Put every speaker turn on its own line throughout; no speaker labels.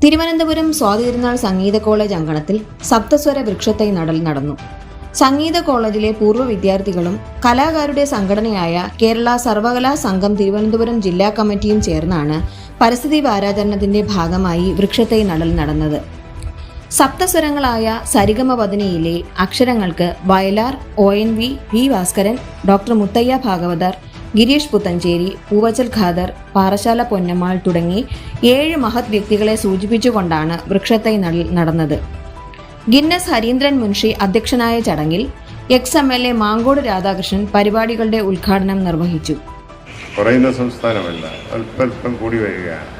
തിരുവനന്തപുരം സ്വാതിതിരുനാൾ സംഗീത college അങ്കണത്തിൽ സപ്തസ്വര വൃക്ഷത്തൈ നടൽ നടന്നു. സംഗീത കോളേജിലെ പൂർവ്വ വിദ്യാർത്ഥികളും കലാകാരുടെ സംഘടനയായ കേരള സർവകലാ സംഘം തിരുവനന്തപുരം ജില്ലാ കമ്മിറ്റിയും ചേർന്നാണ് പരിസ്ഥിതി വാരാചരണത്തിന്റെ ഭാഗമായി വൃക്ഷത്തൈ നടൽ നടന്നത്. സപ്തസ്വരങ്ങളായ സരിഗമപദനിയിലെ അക്ഷരങ്ങൾക്ക് Vayalar, ONV, V Bhaskaran, doctor Muthaiah Bhagavathar, Gireesh Puthenchery, Poovachal Khader, Parassala Ponnammal തുടങ്ങി 7 മഹത് വ്യക്തികളെ സൂചിപ്പിച്ചുകൊണ്ടാണ് വൃക്ഷത്തൈ നടൽ നടന്നത്. ഗിന്നസ് ഹരീന്ദ്രൻ മുൻഷി അധ്യക്ഷനായ ചടങ്ങിൽ ex-MLA മാങ്കോട് രാധാകൃഷ്ണൻ പരിപാടികളുടെ ഉദ്ഘാടനം നിർവഹിച്ചു.
കുറയുന്ന സംസ്ഥാനമല്ല, അല്പം കൂടി വരികയാണ്.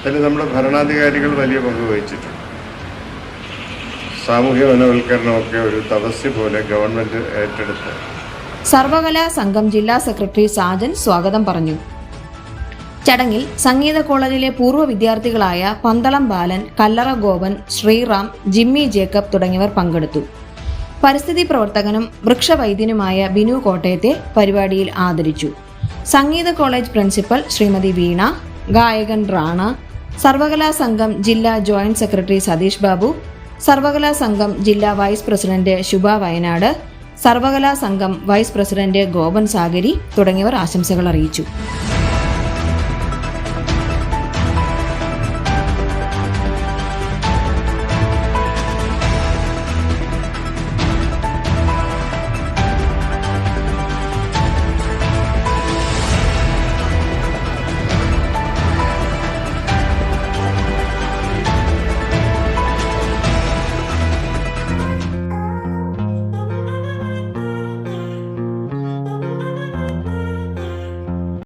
അതിൽ നമ്മുടെ ഭരണാധികാരികൾ വലിയ പങ്ക് വഹിച്ചിട്ടുണ്ട്. സാമൂഹ്യ വനവൽക്കരണമൊക്കെ ഒരു തപസ്യ പോലെ ഗവൺമെന്റ് ഏറ്റെടുത്ത്.
സർവകലാ സംഘം ജില്ലാ സെക്രട്ടറി സാജൻ സ്വാഗതം പറഞ്ഞു. ചടങ്ങിൽ സംഗീത കോളേജിലെ പൂർവ്വ വിദ്യാർത്ഥികളായ പന്തളം ബാലൻ, കല്ലറ ഗോപൻ, ശ്രീറാം, ജിമ്മി ജേക്കബ് തുടങ്ങിയവർ പങ്കെടുത്തു. പരിസ്ഥിതി പ്രവർത്തകനും വൃക്ഷവൈദ്യനുമായ ബിനു കോട്ടയത്തെ പരിപാടിയിൽ ആദരിച്ചു. സംഗീത കോളേജ് പ്രിൻസിപ്പൽ ശ്രീമതി വീണ, ഗായകൻ റാണ, സർവകലാ സംഘം ജില്ലാ ജോയിന്റ് സെക്രട്ടറി സതീഷ് ബാബു, സർവകലാ സംഘം ജില്ലാ വൈസ് പ്രസിഡന്റ് ശുഭ വയനാട്, സർവകലാ സംഘം വൈസ് പ്രസിഡന്റ് ഗോപൻ സാഗരി തുടങ്ങിയവർ ആശംസകൾ അറിയിച്ചു.